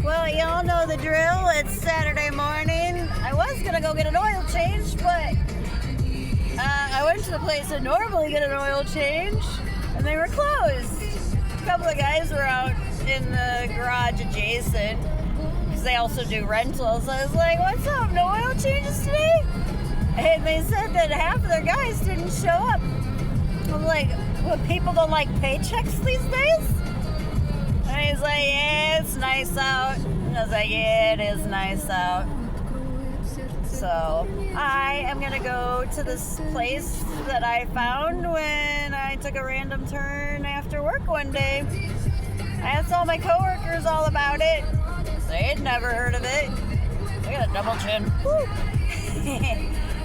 Well, y'all know the drill. It's Saturday morning. I was gonna go get an oil change, but I went to the place to normally get an oil change, and they were closed. A couple of guys were out in the garage adjacent, because they also do rentals. I was like, what's up, no oil changes today? And they said that half of their guys didn't show up. I'm like, what, people don't like paychecks these days? And he's like, yeah, it's nice out. And I was like, yeah, it is nice out. So I am going to go to this place that I found when I took a random turn after work one day. I asked all my coworkers all about it. They had never heard of it. I got a double chin.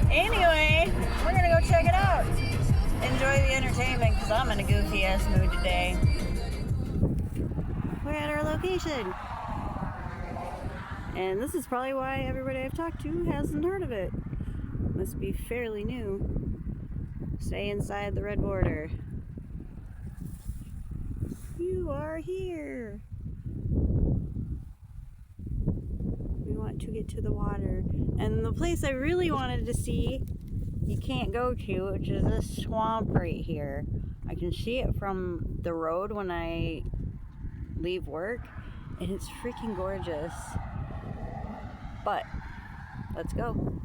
Anyway, we're going to go check it out. Enjoy the entertainment, because I'm in a goofy ass mood today. We're at our location. And this is probably why everybody I've talked to hasn't heard of it. Must be fairly new. Stay inside the red border. You are here. We want to get to the water. And the place I really wanted to see, you can't go to, which is this swamp right here. I can see it from the road when I leave work, and it's freaking gorgeous. But let's go.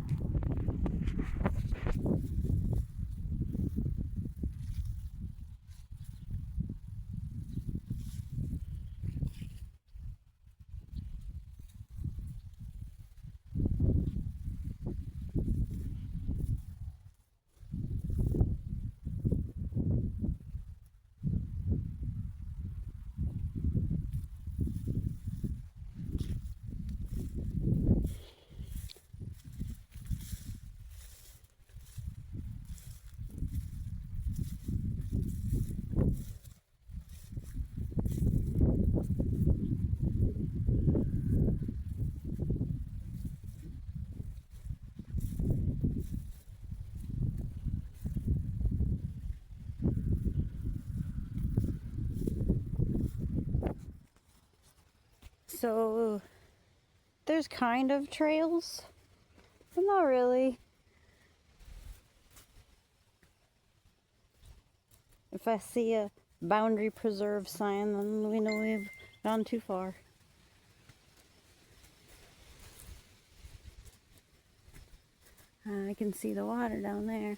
So there's kind of trails, but not really. If I see a boundary preserve sign, then we know we've gone too far. I can see the water down there.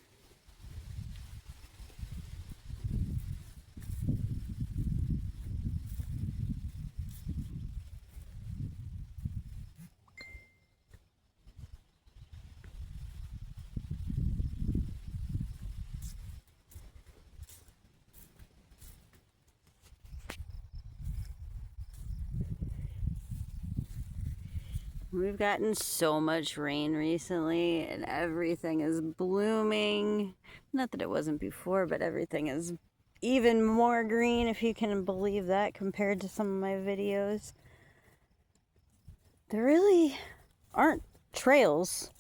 We've gotten so much rain recently, and everything is blooming. Not that it wasn't before, but everything is even more green, if you can believe that, compared to some of my videos. There really aren't trails.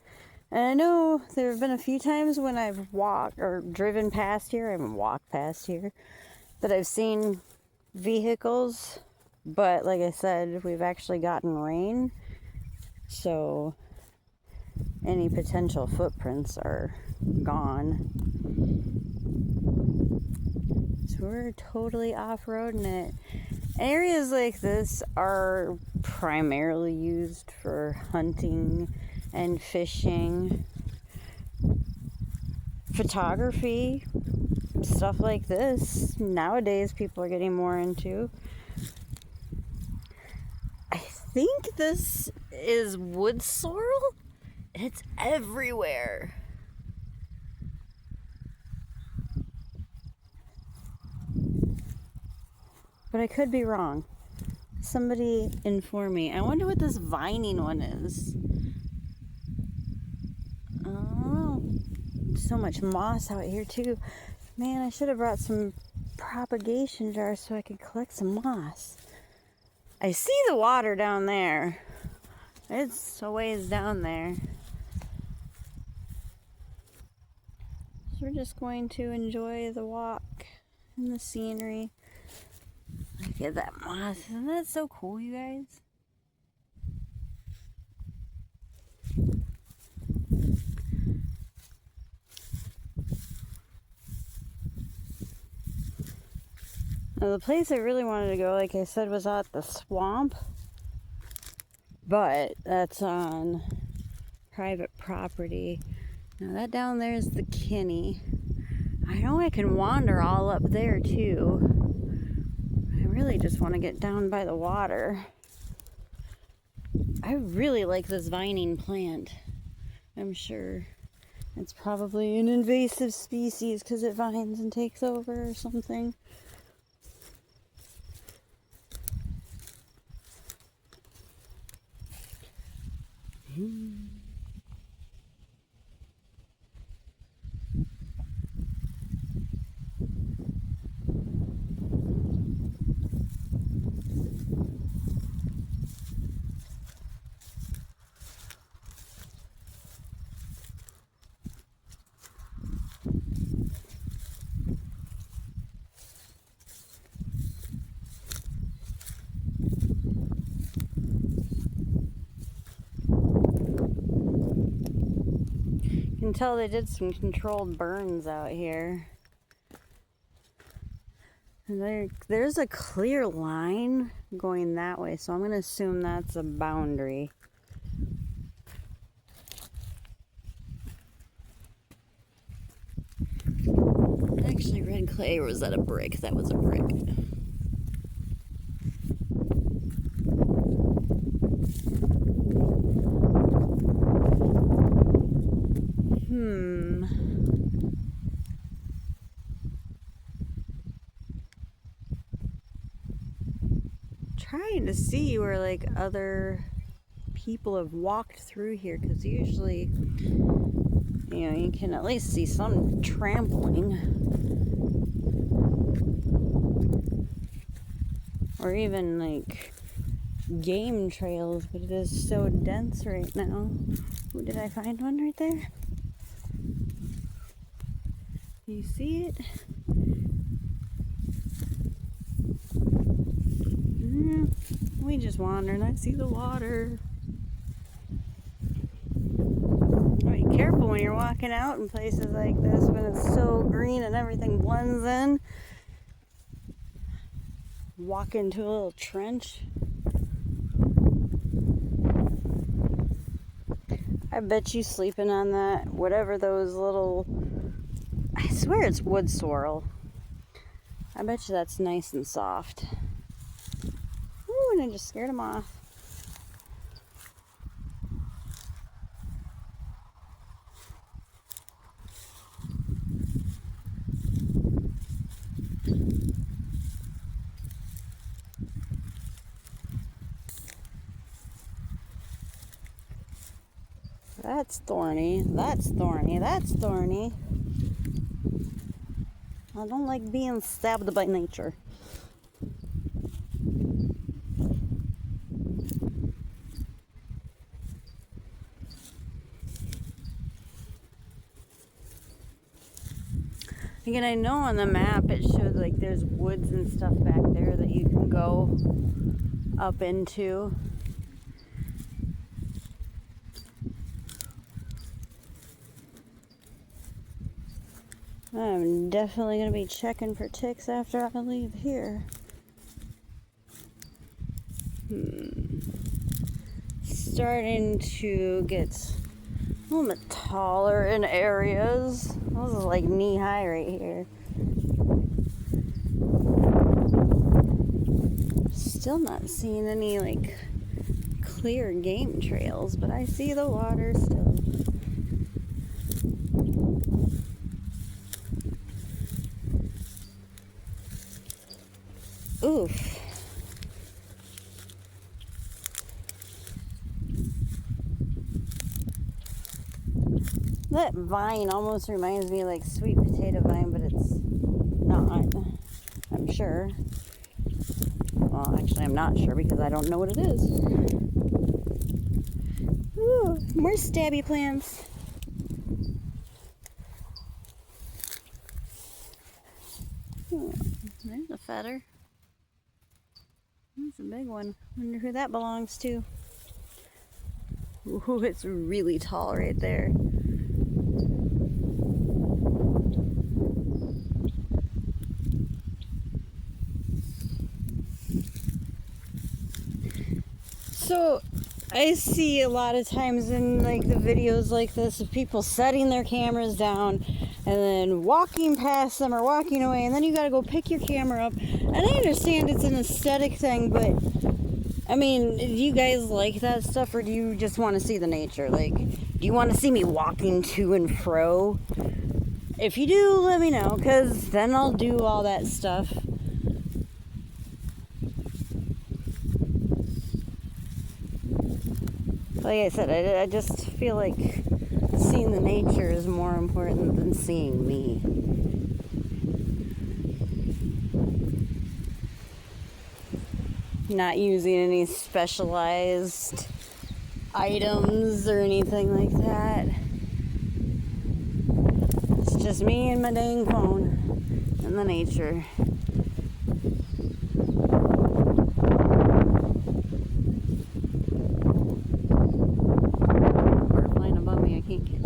And I know there have been a few times when I've walked or driven past here, I haven't walked past here, that I've seen vehicles. But like I said, we've actually gotten rain. So any potential footprints are gone. So we're totally off-roading it. Areas like this are primarily used for hunting and fishing, photography, stuff like this. Nowadays people are getting more into. I think this is wood sorrel. It's everywhere. But I could be wrong. Somebody inform me. I wonder what this vining one is. I don't know. So much moss out here too. Man, I should have brought some propagation jars so I could collect some moss. I see the water down there. It's a ways down there. So we're just going to enjoy the walk and the scenery. Look at that moss. Isn't that so cool, you guys? Now, the place I really wanted to go, like I said, was at the swamp, but that's on private property. Now that down there is the Kinney. I know I can wander all up there too. I really just want to get down by the water. I really like this vining plant. I'm sure it's probably an invasive species because it vines and takes over or something. You can tell they did some controlled burns out here. And there's a clear line going that way, so I'm going to assume that's a boundary. Actually, red clay, or was that a brick? That was a brick. Trying to see where like other people have walked through here, because usually, you know, you can at least see some trampling, or even like game trails, but it is so dense right now. Ooh, did I find one right there? You see it? We just wander and I see the water. Be careful when you're walking out in places like this when it's so green and everything blends in. Walk into a little trench. I bet you sleeping on that, whatever those little, I swear it's wood sorrel. I bet you that's nice and soft. Ooh, and I just scared him off. That's thorny, that's thorny, that's thorny. I don't like being stabbed by nature. Again, I know on the map it shows like there's woods and stuff back there that you can go up into. I'm definitely going to be checking for ticks after I leave here. Starting to get a little bit taller in areas. This is like knee high right here. Still not seeing any like clear game trails, but I see the water still. Oof. That vine almost reminds me of like sweet potato vine, but it's not, I'm sure. Well, actually I'm not sure because I don't know what it is. Ooh, more stabby plants. There's a feather. That's a big one. Wonder who that belongs to. Ooh, it's really tall right there. So I see a lot of times in like the videos like this of people setting their cameras down and then walking past them or walking away, and then you gotta go pick your camera up. And I understand it's an aesthetic thing, but I mean, do you guys like that stuff, or do you just want to see the nature? Like, do you want to see me walking to and fro? If you do, let me know, because then I'll do all that stuff. Like I said, I just feel like seeing the nature is more important than seeing me. Not using any specialized items or anything like that. It's just me and my dang phone and the nature. Bird flying above me, I can't get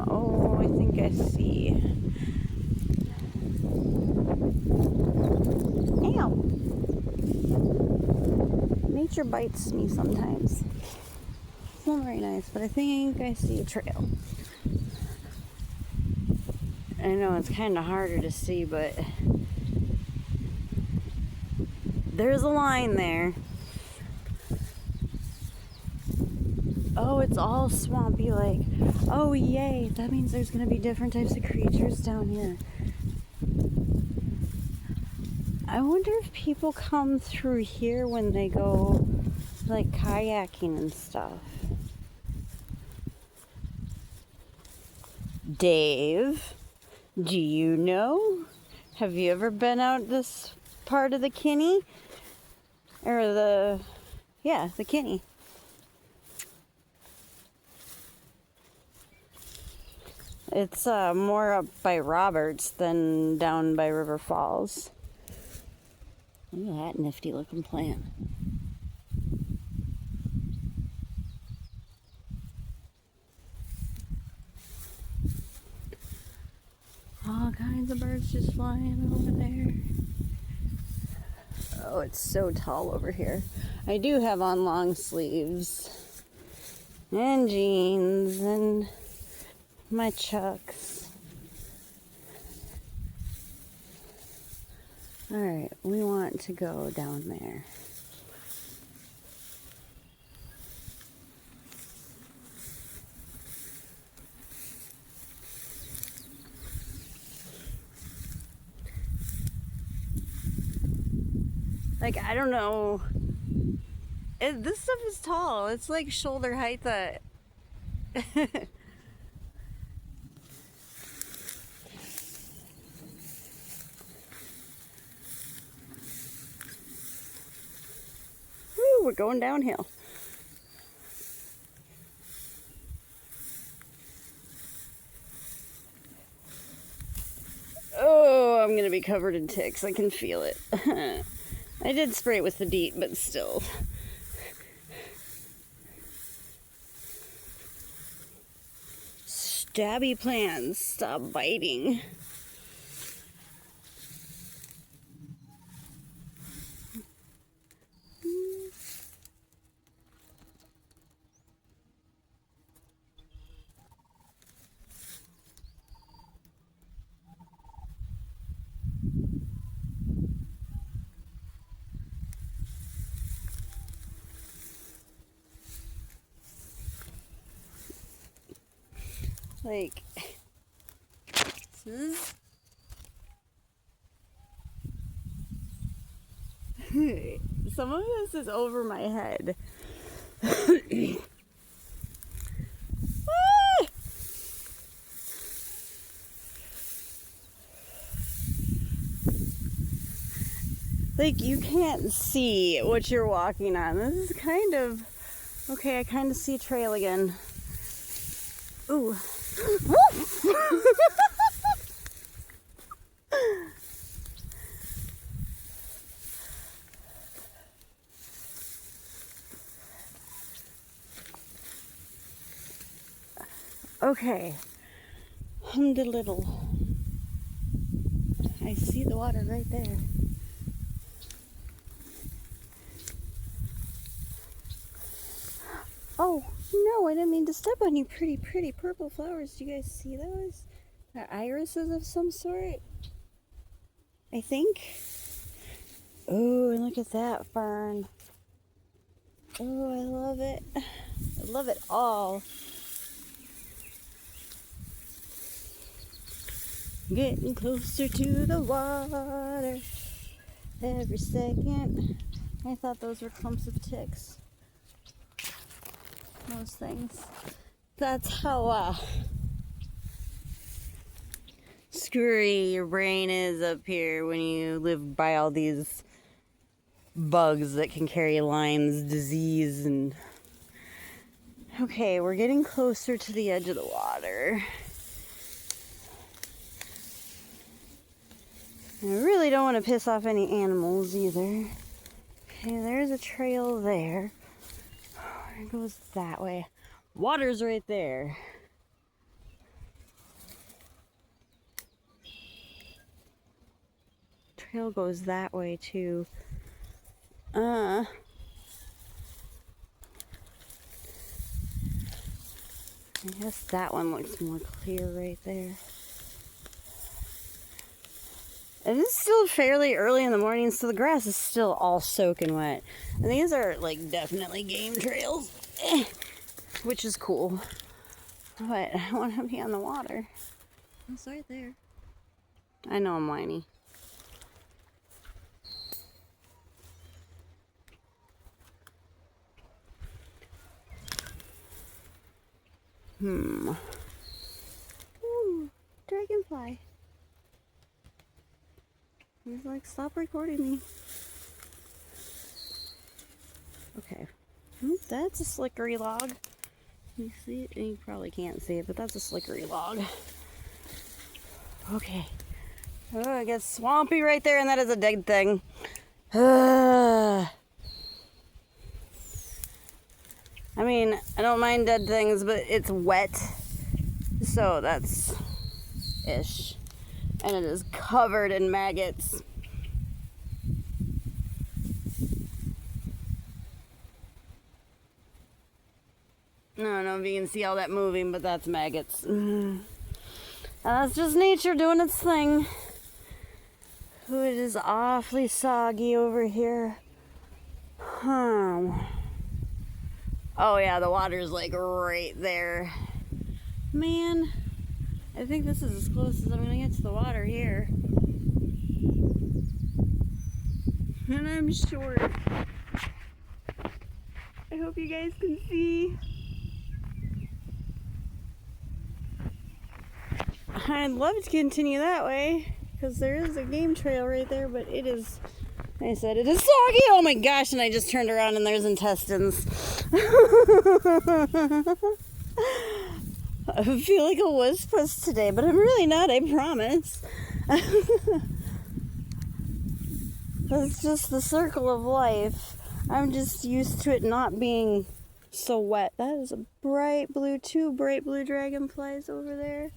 oh, I think I see. Ow! Nature bites me sometimes. It's not very nice, but I think I see a trail. I know it's kind of harder to see, but there's a line there. Oh, it's all swampy like. Oh, yay. That means there's going to be different types of creatures down here. I wonder if people come through here when they go like kayaking and stuff. Dave, do you know? Have you ever been out this part of the Kinney? Or the Kinney. It's more up by Roberts than down by River Falls. Look at that nifty looking plant. All kinds of birds just flying over there. Oh, it's so tall over here. I do have on long sleeves and jeans and my Chucks. Alright, we want to go down there. Like, I don't know. This stuff is tall. It's like shoulder height that... Woo, we're going downhill. Oh, I'm gonna be covered in ticks. I can feel it. I did spray it with the DEET, but still. Stabby plants, stop biting. Like, some of this is over my head. Like, you can't see what you're walking on. This is kind of... Okay, I kind of see a trail again. Ooh. Okay. Hummed a little. I see the water right there. Oh, no, I didn't mean to step on you. Pretty, pretty purple flowers. Do you guys see those? They're irises of some sort, I think. Oh, and look at that fern. Oh, I love it. I love it all. Getting closer to the water every second. I thought those were clumps of ticks. Those things. That's how screwy your brain is up here when you live by all these bugs that can carry Lyme's disease. And okay, we're getting closer to the edge of the water. I really don't want to piss off any animals either. Okay, there's a trail there. It goes that way. Water's right there. Trail goes that way too. I guess that one looks more clear right there. It is still fairly early in the morning, so the grass is still all soaking wet. And these are like definitely game trails, which is cool. But I want to be on the water. It's right there. I know I'm whiny. Ooh, dragonfly. He's like, stop recording me. Okay. That's a slickery log. You see it? You probably can't see it, but that's a slickery log. Okay. Oh, it gets swampy right there, and that is a dead thing. I mean, I don't mind dead things, but it's wet. So that's ish. And it is covered in maggots. I don't know if you can see all that moving, but that's maggots. That's just nature doing its thing. Ooh, it is awfully soggy over here. Oh yeah, the water's like right there. Man, I think this is as close as I'm gonna get to the water here. And I'm short. I hope you guys can see. I'd love to continue that way, because there is a game trail right there, but it is, like I said, it is soggy. Oh my gosh, and I just turned around and there's intestines. I feel like a wuss puss today, but I'm really not, I promise. That's just the circle of life. I'm just used to it not being so wet. That is a bright blue, two bright blue dragonflies over there.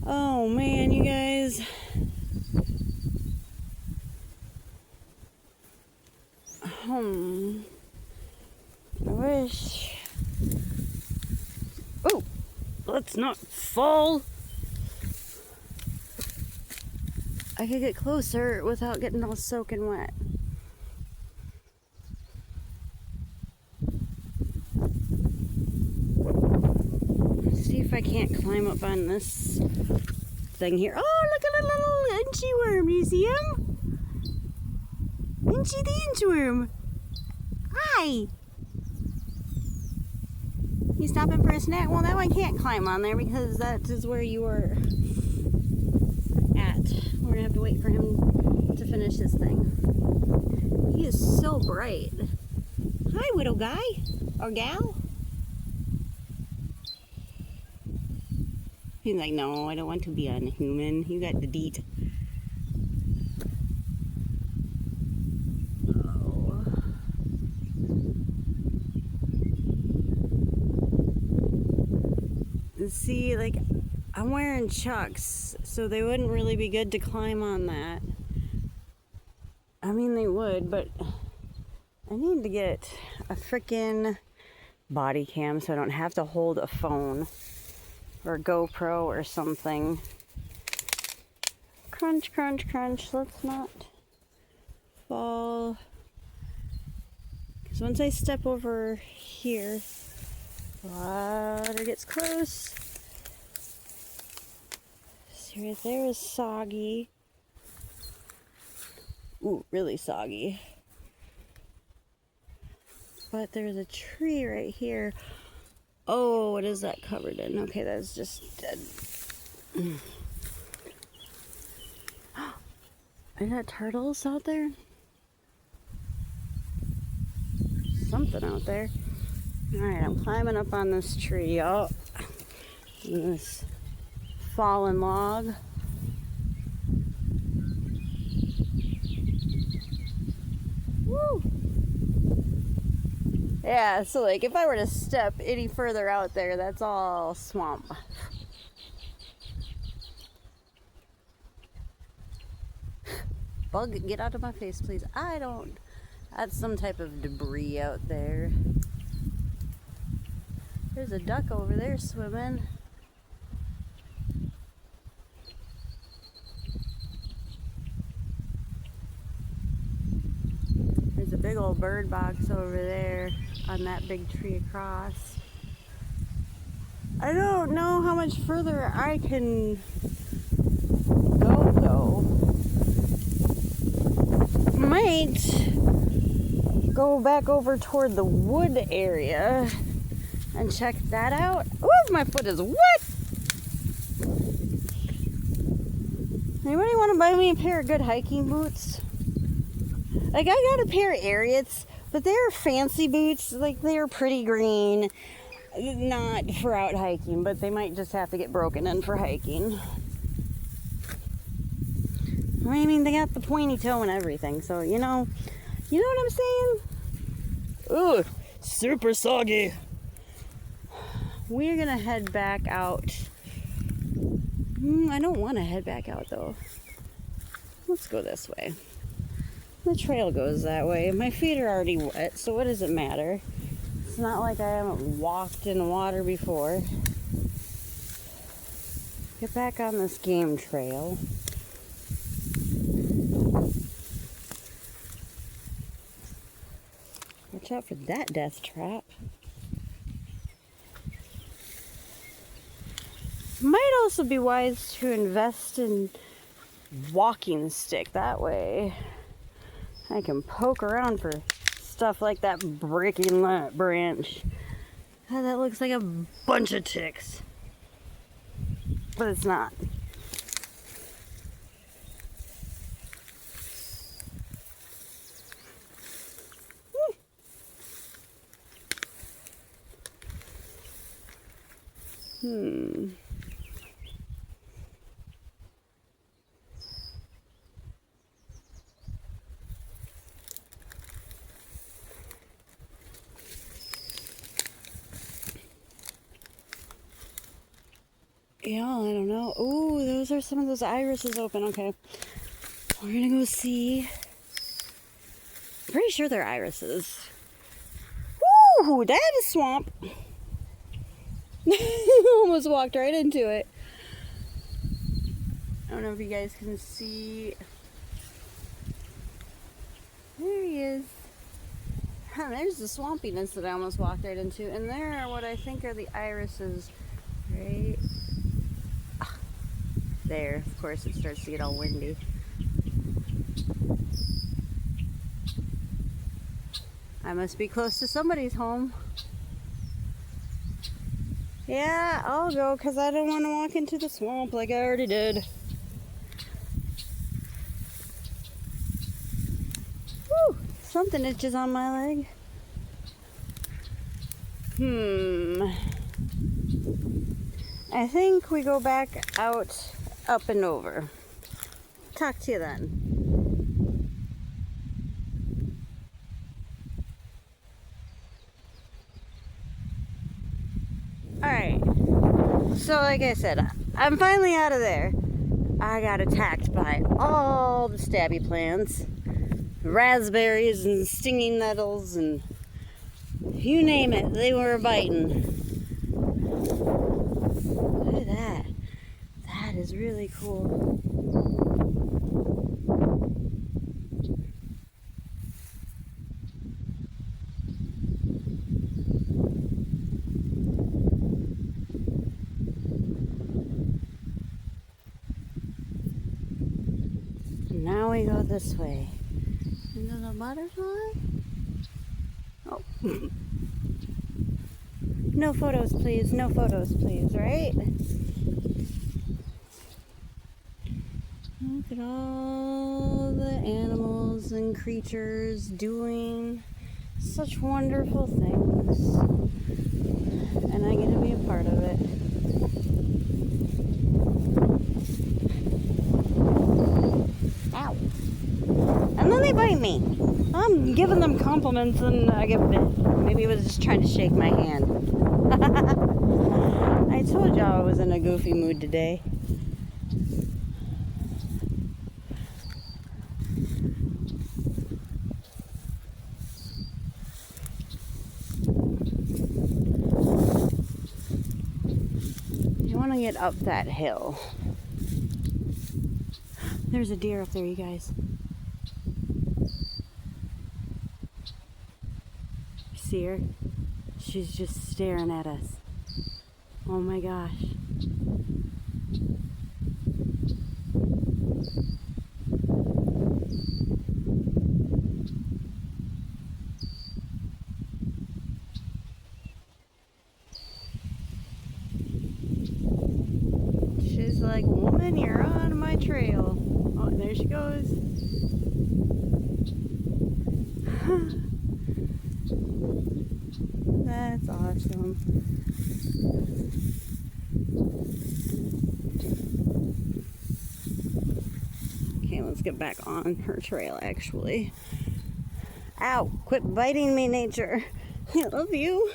Oh man, you guys. I wish. Oh, let's not fall. I could get closer without getting all soaking wet. Let's see if I can't climb up on this thing here. Oh, look at a little inchworm. You see him? Inchy the inchworm. Hi. You stopping for a snack? Well, that one can't climb on there because that is where you are at. We're gonna have to wait for him to finish his thing. He is so bright. Hi, little guy or gal. He's like, no, I don't want to be unhuman. You got the deet. See, like, I'm wearing Chucks, so they wouldn't really be good to climb on that. I mean, they would, but I need to get a freaking body cam so I don't have to hold a phone or a GoPro or something. Crunch, crunch, crunch. Let's not fall. Because once I step over here, water gets close. See, right there is soggy. Ooh, really soggy. But there's a tree right here. Oh, what is that covered in? Okay, that's just dead. Are there turtles out there? Something out there. Alright, I'm climbing up on this tree. Oh, this fallen log. Woo! Yeah, so like if I were to step any further out there, that's all swamp. Bug, get out of my face, please. I don't. That's some type of debris out there. There's a duck over there swimming. There's a big old bird box over there on that big tree across. I don't know how much further I can go though. Might go back over toward the wood area and check that out. Ooh, my foot is wet! Anybody want to buy me a pair of good hiking boots? Like, I got a pair of Ariats, but they're fancy boots. Like, they're pretty green. Not for out hiking, but they might just have to get broken in for hiking. I mean, they got the pointy toe and everything, so you know what I'm saying? Ooh, super soggy. We're gonna head back out. I don't want to head back out though. Let's go this way. The trail goes that way. My feet are already wet, so what does it matter? It's not like I haven't walked in water before. Get back on this game trail. Watch out for that death trap. Might also be wise to invest in walking stick. That way I can poke around for stuff like that breaking that branch. Oh, that looks like a bunch of ticks. But it's not. Yeah, I don't know. Ooh, those are some of those irises open. Okay. We're gonna go see. Pretty sure they're irises. Ooh, that is swamp. Almost walked right into it. I don't know if you guys can see. There he is. There's the swampiness that I almost walked right into. And there are what I think are the irises. Right there. Of course, it starts to get all windy. I must be close to somebody's home. Yeah, I'll go because I don't want to walk into the swamp like I already did. Woo! Something itches on my leg. I think we go back out, up and over. Talk to you then. Alright, so like I said, I'm finally out of there. I got attacked by all the stabby plants. raspberries and stinging nettles and you name it, they were biting. Look at that. That is really cool. Now we go this way. Into the butterfly? Oh. No photos, please. No photos, please, right? Look at all the animals and creatures doing such wonderful things. And I get to be a part of it. Ow. And then they bite me. I'm giving them compliments and I give maybe it was just trying to shake my hand. I told y'all I was in a goofy mood today. You want to get up that hill. There's a deer up there, you guys. See her? She's just staring at us. Oh my gosh. She's like, woman, you're on my trail. Oh, there she goes. That's awesome. Okay, let's get back on her trail, actually. Ow! Quit biting me, nature. I love you.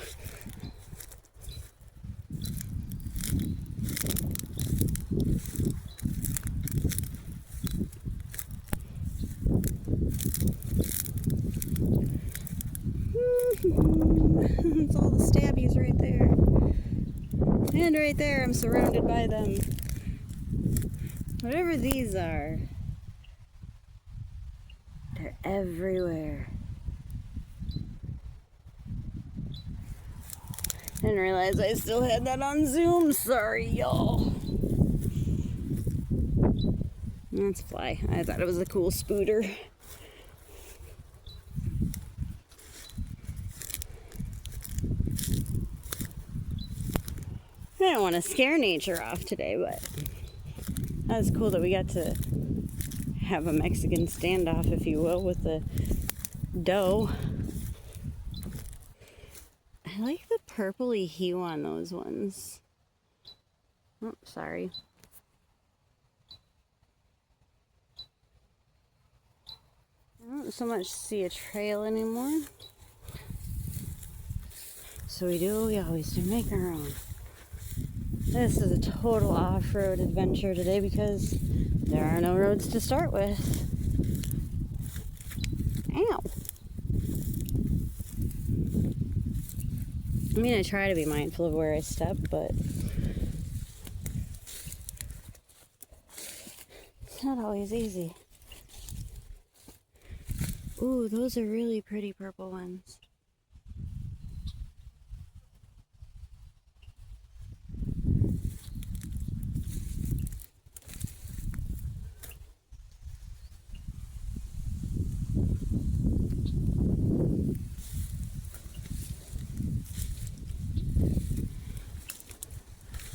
It's all the stabbies right there. And right there, I'm surrounded by them. Whatever these are, they're everywhere. Didn't realize I still had that on Zoom. Sorry, y'all. That's a fly. I thought it was a cool spooter. I don't want to scare nature off today, but that was cool that we got to have a Mexican standoff, if you will, with the doe. I like the purpley hue on those ones. Oh, sorry. I don't so much see a trail anymore. So we do what we always do, make our own. This is a total off-road adventure today because there are no roads to start with. Ow. I mean, I try to be mindful of where I step, but it's not always easy. Ooh, those are really pretty purple ones.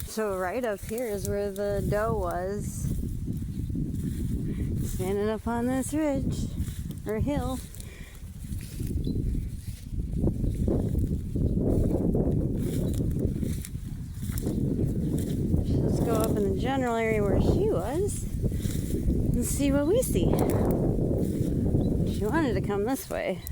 So right up here is where the doe was. Standing up on this ridge, or hill. Let's go up in the general area where she was and see what we see. She wanted to come this way.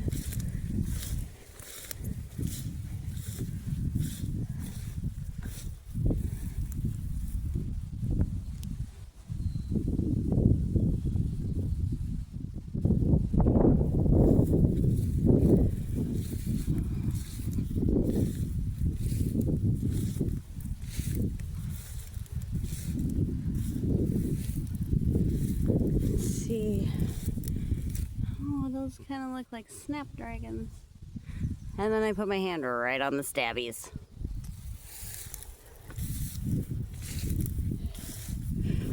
see. Oh, those kind of look like snapdragons. And then I put my hand right on the stabbies.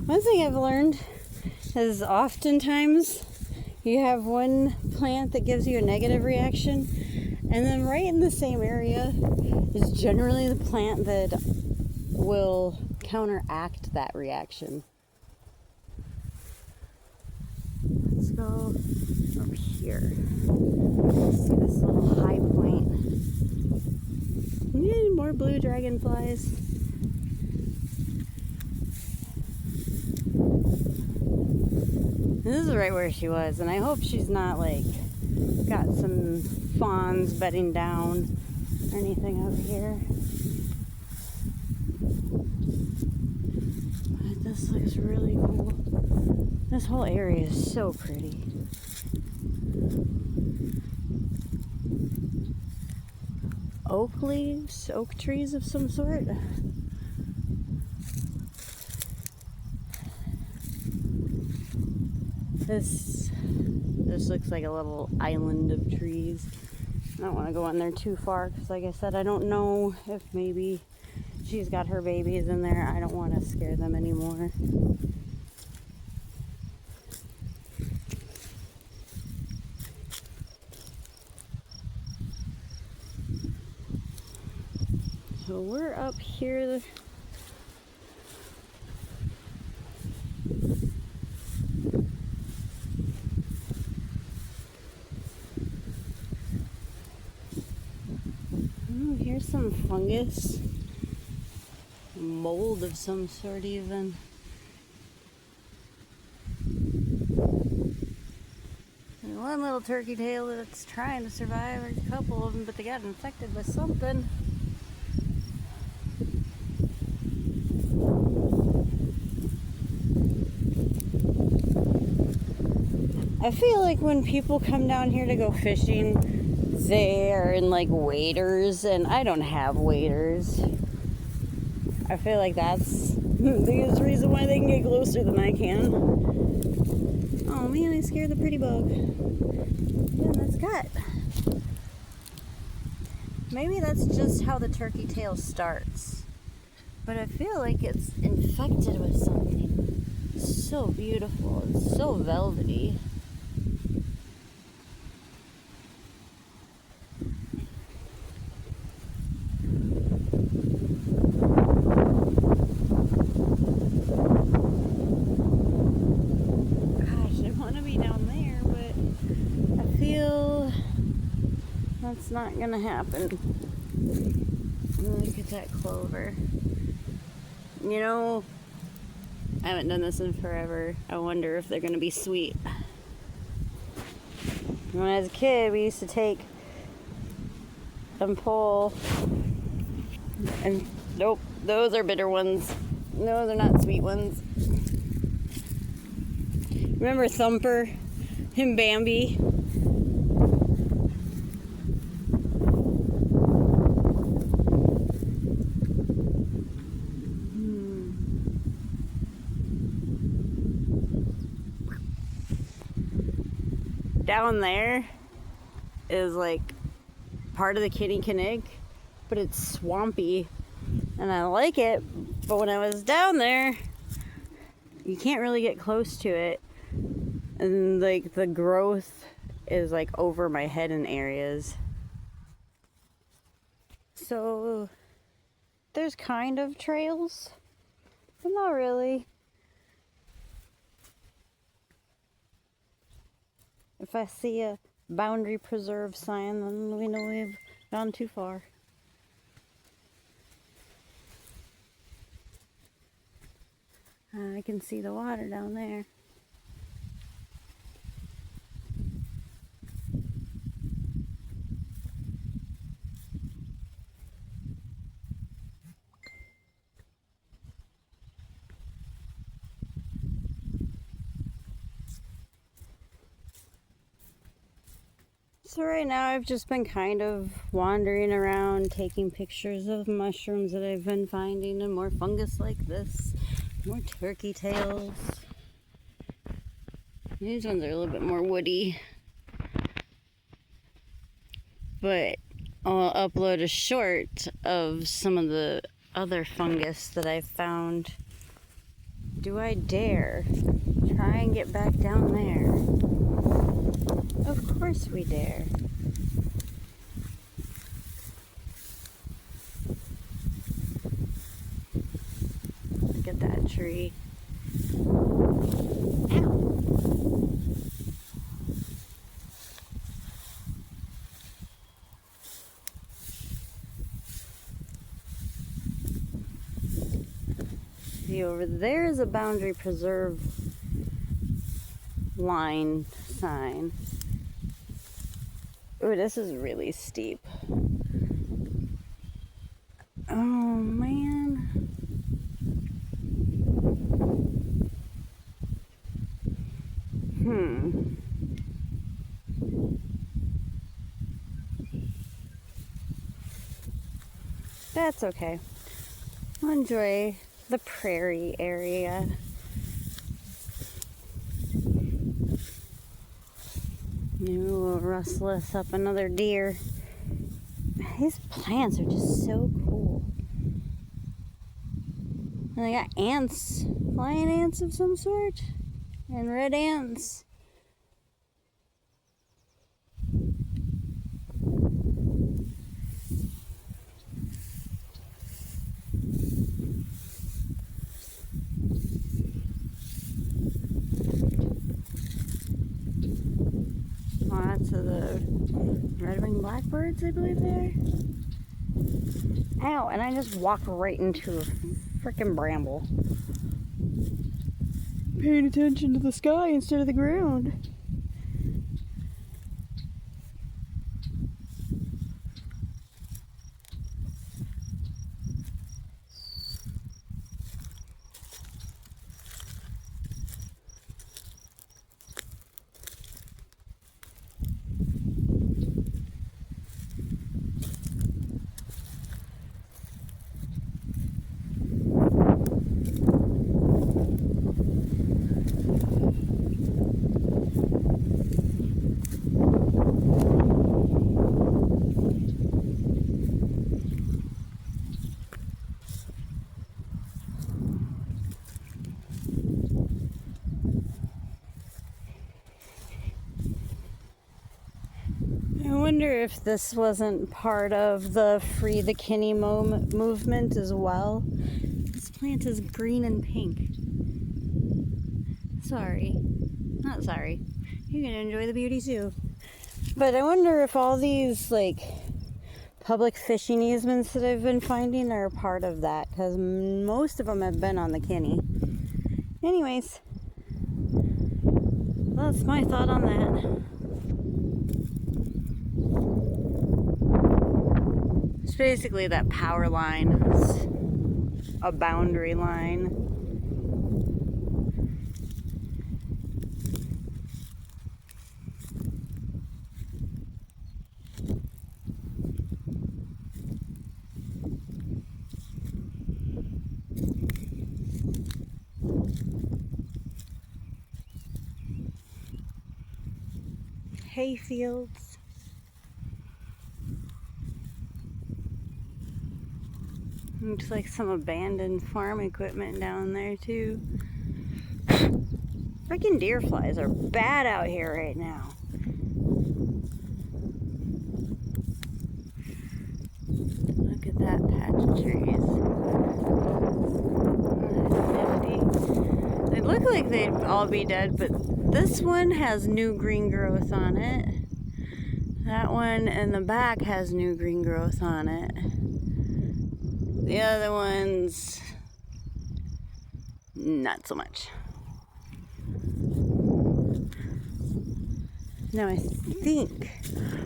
One thing I've learned is oftentimes you have one plant that gives you a negative reaction, and then right in the same area is generally the plant that will counteract that reaction. Let's go over here. Let's see this little high point. More blue dragonflies. This is right where she was, and I hope she's not like got some fawns bedding down or anything over here. But this looks really cool. This whole area is so pretty. Oak leaves, oak trees of some sort. This looks like a little island of trees. I don't want to go in there too far because, like I said, I don't know if maybe she's got her babies in there. I don't want to scare them anymore. So we're up here. Oh, here's some fungus. Mold of some sort even. There's one little turkey tail that's trying to survive. There's a couple of them, but they got infected by something. I feel like when people come down here to go fishing, they are in like waders, and I don't have waders. I feel like that's the biggest reason why they can get closer than I can. Oh man, I scared the pretty bug. Yeah, that's cut. Maybe that's just how the turkey tail starts. But I feel like it's infected with something. It's so beautiful. It's so velvety. That's not gonna happen. Look at that clover. You know, I haven't done this in forever. I wonder if they're gonna be sweet. When I was a kid, we used to take and pull, and nope, those are bitter ones. No, they're not sweet ones. Remember Thumper and Bambi? Down there is like part of the Kinnickinnick, but it's swampy and I like it, but when I was down there you can't really get close to it, and like the growth is like over my head in areas. So there's kind of trails, but not really. If I see a boundary preserve sign, then we know we've gone too far. I can see the water down there. So right now I've just been kind of wandering around, taking pictures of mushrooms that I've been finding, and more fungus like this, more turkey tails. These ones are a little bit more woody. But I'll upload a short of some of the other fungus that I found. Do I dare try and get back down there? Of course we dare. Look at that tree. Ow! See, over there is a boundary preserve line sign. Ooh, this is really steep. Oh man. That's okay. I'll enjoy the prairie area. Maybe we'll rustle us up another deer. These plants are just so cool. And they got ants, flying ants of some sort, and red ants. Lots of the red-winged blackbirds, I believe they are. Ow, and I just walked right into a frickin' bramble. Paying attention to the sky instead of the ground. I wonder if this wasn't part of the Free the Kinney movement as well. This plant is green and pink. Sorry. Not sorry. You can enjoy the beauty too. But I wonder if all these, like, public fishing easements that I've been finding are a part of that, because most of them have been on the Kinney. Anyways, that's my thought on that. It's basically that power line. It's a boundary line. Hay fields. Looks like some abandoned farm equipment down there too. Freaking deer flies are bad out here right now. Look at that patch of trees. Nifty. They look like they'd all be dead, but this one has new green growth on it. That one in the back has new green growth on it. The other ones, not so much. Now I think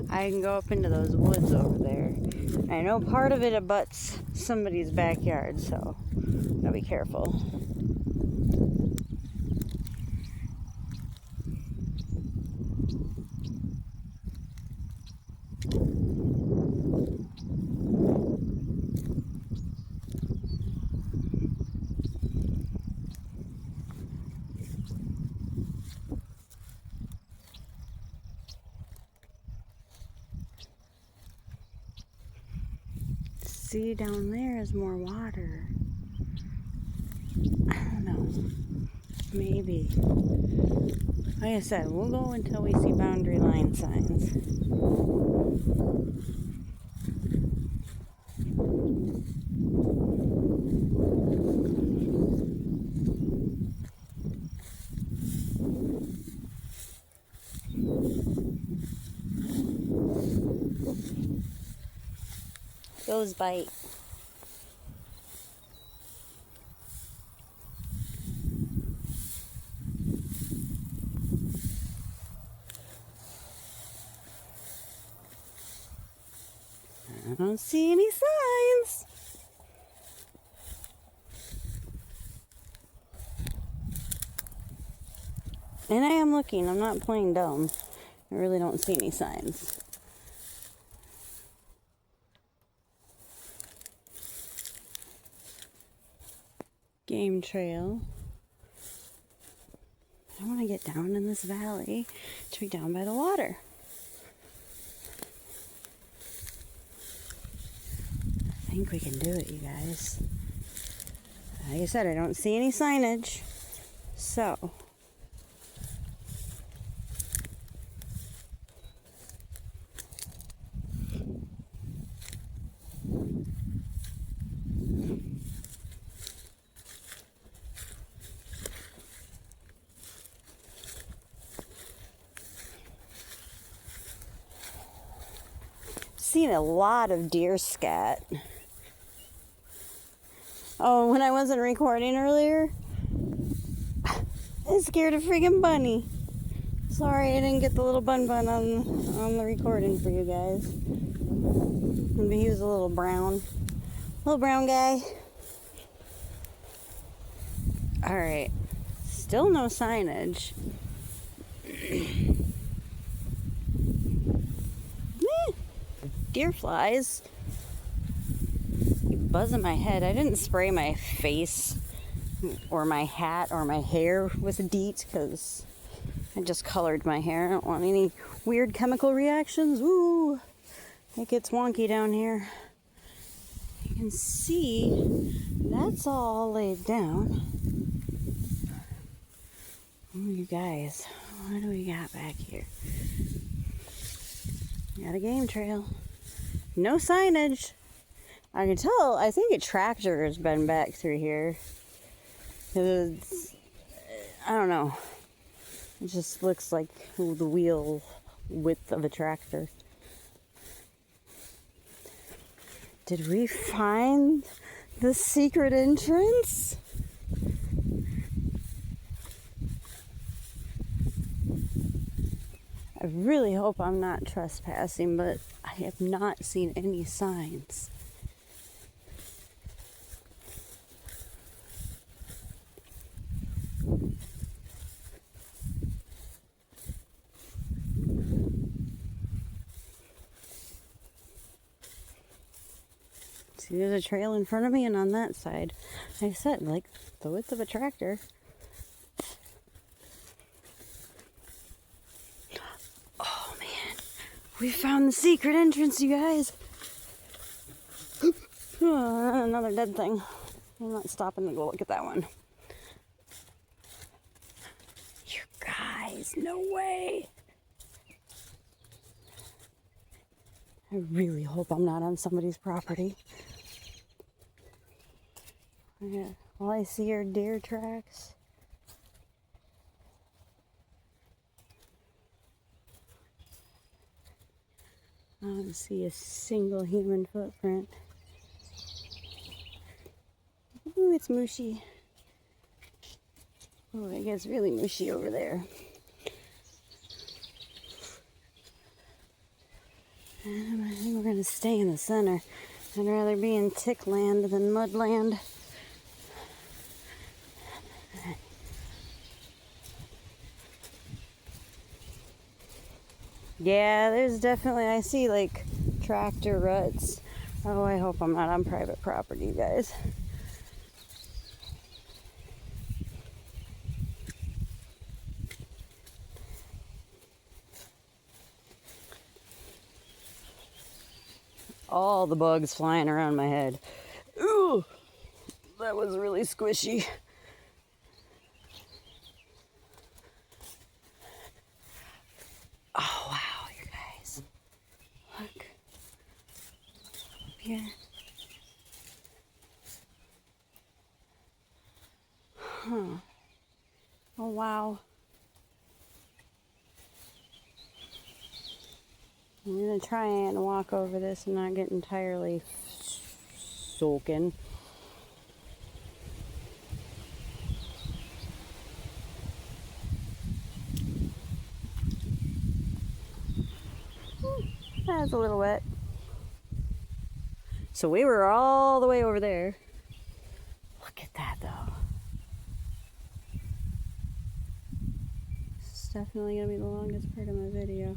I can go up into those woods over there. I know part of it abuts somebody's backyard, so gotta be careful. see down there is more water. I don't know. Maybe. Like I said, we'll go until we see boundary line signs. Those bite. I don't see any signs. And I am looking. I'm not playing dumb. I really don't see any signs. Game trail. I want to get down in this valley to be down by the water. I think we can do it, you guys. Like I said, I don't see any signage. So, seen a lot of deer scat. Oh, when I wasn't recording earlier, I scared a freaking bunny. Sorry I didn't get the little bun on the recording for you guys. Maybe he was a little brown guy. Alright, still no signage. Deer flies. You buzz in my head. I didn't spray my face or my hat or my hair with DEET because I just colored my hair. I don't want any weird chemical reactions. Ooh, it gets wonky down here. You can see that's all laid down. Oh, you guys, what do we got back here? Got a game trail. No signage. I can tell, I think a tractor has been back through here. I don't know. It just looks like the wheel width of a tractor. Did we find the secret entrance? I really hope I'm not trespassing, but I have not seen any signs. See, there's a trail in front of me and on that side. Like I said, like the width of a tractor. We found the secret entrance, you guys. Another dead thing. I'm not stopping to go look at that one. You guys, no way. I really hope I'm not on somebody's property. Yeah, all I see are deer tracks. I don't see a single human footprint. Ooh, it's mushy. Oh, it gets really mushy over there. I think we're going to stay in the center. I'd rather be in tick land than mud land. Yeah, there's definitely, I see like tractor ruts. Oh, I hope I'm not on private property, guys. all the bugs flying around my head. Ooh, that was really squishy. Oh wow, you guys. Look. Yeah. Huh. Oh wow. I'm gonna try and walk over this and not get entirely soaking. That's a little wet. So we were all the way over there. Look at that though. This is definitely gonna be the longest part of my video,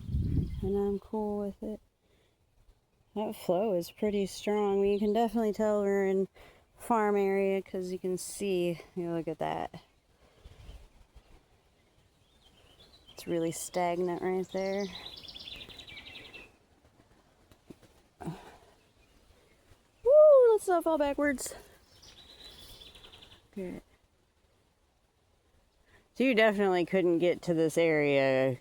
and I'm cool with it. That flow is pretty strong. You can definitely tell we're in farm area because you can see, look at that. It's really stagnant right there. Woo, let's not fall backwards. Good. So you definitely couldn't get to this area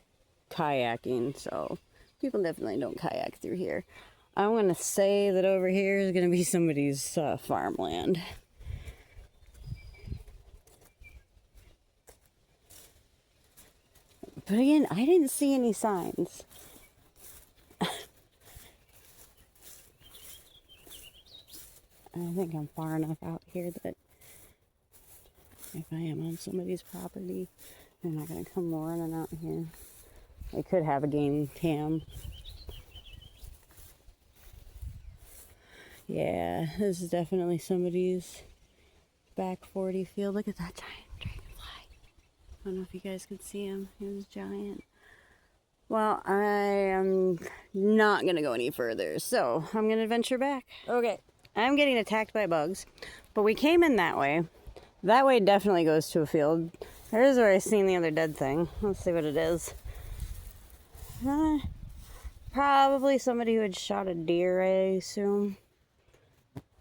kayaking, so people definitely don't kayak through here. I'm going to say that over here is going to be somebody's farmland. But again, I didn't see any signs. I think I'm far enough out here that if I am on somebody's property, they're not going to come running out here. They could have a game cam. Yeah, this is definitely somebody's back 40 field. Look at that giant dragonfly. I don't know if you guys could see him. He was giant. Well, I am not going to go any further, so I'm going to venture back. Okay, I'm getting attacked by bugs, but we came in that way. That way definitely goes to a field. There's where I seen the other dead thing. Let's see what it is. Probably somebody who had shot a deer, I assume.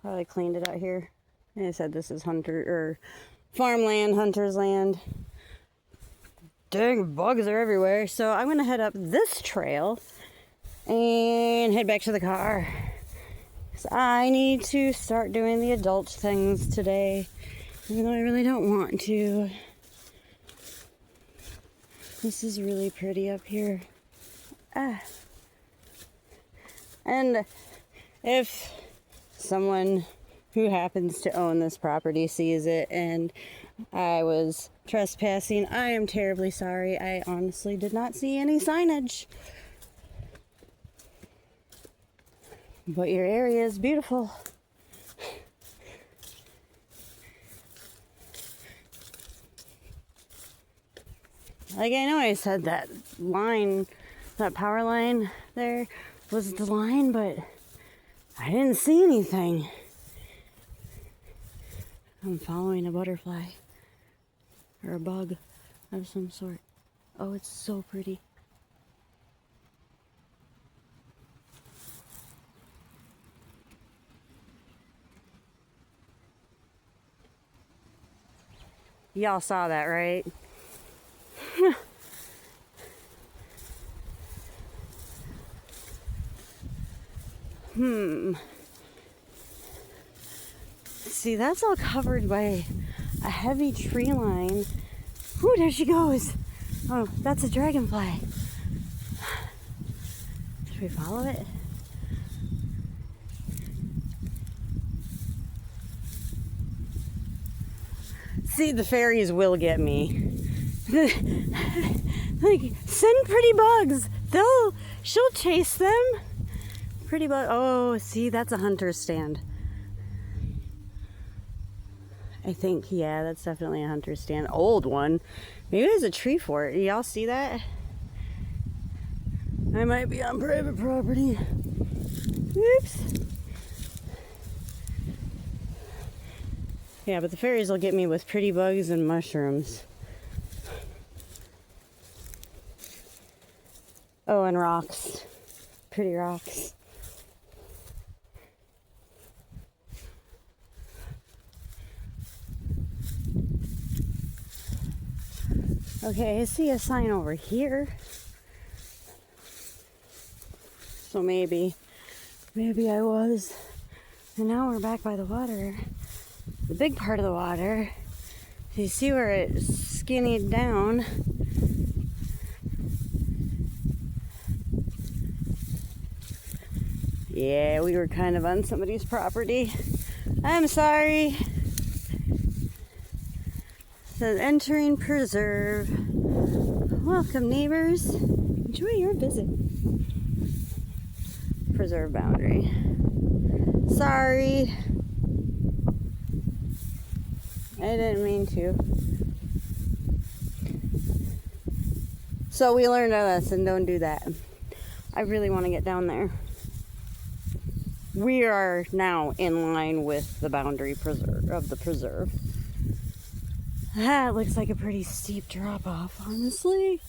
Probably cleaned it out here. They said this is farmland, hunter's land. Dang, bugs are everywhere. So I'm gonna head up this trail and head back to the car. So I need to start doing the adult things today, even though I really don't want to. This is really pretty up here. And if someone who happens to own this property sees it and I was trespassing, I am terribly sorry. I honestly did not see any signage. But your area is beautiful. Like, I know I said that line, that power line there was the line, but I didn't see anything. I'm following a butterfly or a bug of some sort. Oh, it's so pretty. Y'all saw that, right? See, that's all covered by a heavy tree line. Ooh, there she goes. Oh, that's a dragonfly. Should we follow it? See, the fairies will get me. Like, send pretty bugs. She'll chase them. Pretty bug. Oh, see, that's a hunter's stand. I think, yeah, that's definitely a hunter's stand. Old one. Maybe there's a tree fort. Y'all see that? I might be on private property. Oops. Yeah, but the fairies will get me with pretty bugs and mushrooms. Oh, and rocks. Pretty rocks. Okay, I see a sign over here. So maybe I was. And now we're back by the water. The big part of the water. You see where it skinnied down. Yeah, we were kind of on somebody's property. I'm sorry. It says entering preserve. Welcome, neighbors. Enjoy your visit. Preserve boundary. Sorry. I didn't mean to. So we learned our lesson. Don't do that. I really want to get down there. We are now in line with the boundary preserve of the preserve. That looks like a pretty steep drop off, honestly.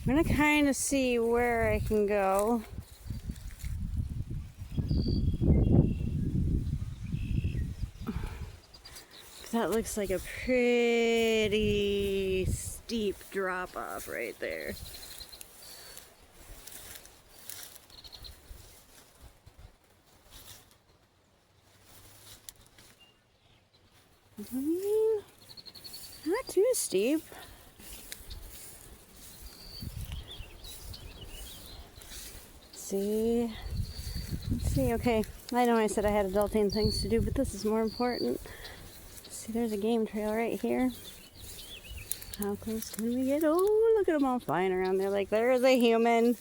I'm gonna kind of see where I can go. That looks like a pretty steep drop off right there. I mean, not too steep. Let's see, okay. I know I said I had adulting things to do, but this is more important. See, there's a game trail right here. How close can we get? Oh, look at them all flying around there like there is a human.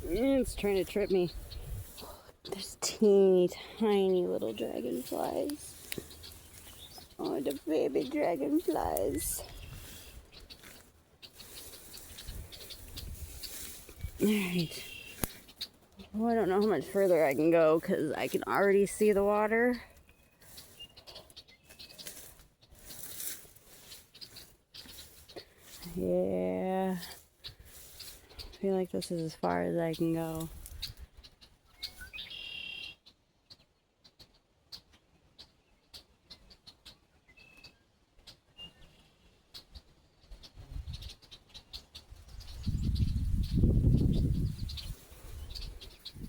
It's trying to trip me. There's teeny tiny little dragonflies. Oh, the baby dragonflies. Alright. Well, I don't know how much further I can go because I can already see the water. Yeah. I feel like this is as far as I can go.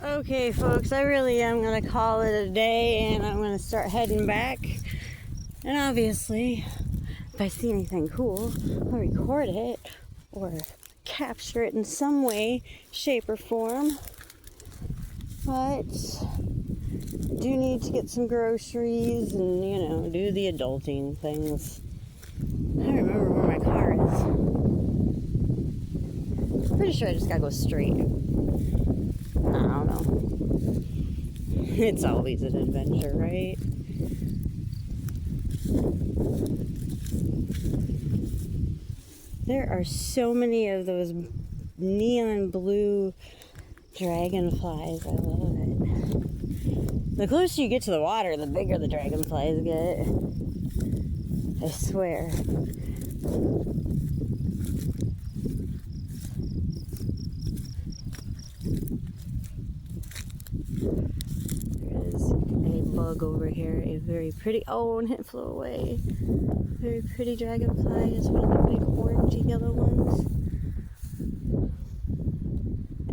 Okay, folks, I really am going to call it a day, and I'm going to start heading back. And obviously, if I see anything cool, I'll record it or capture it in some way, shape, or form. But I do need to get some groceries and, you know, do the adulting things. I don't remember where my car is. Pretty sure I just gotta go straight. I don't know. It's always an adventure, right? There are so many of those neon blue dragonflies. I love it. The closer you get to the water, the bigger the dragonflies get. I swear. There's a bug over here, a very pretty, oh, and it flew away. Very pretty dragonfly is one of the big orangey yellow ones.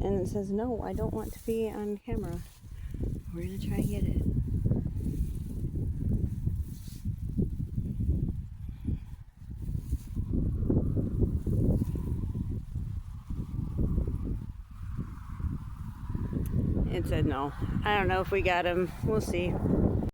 And it says, no, I don't want to be on camera. We're going to try and get it. It said no. I don't know if we got him. We'll see.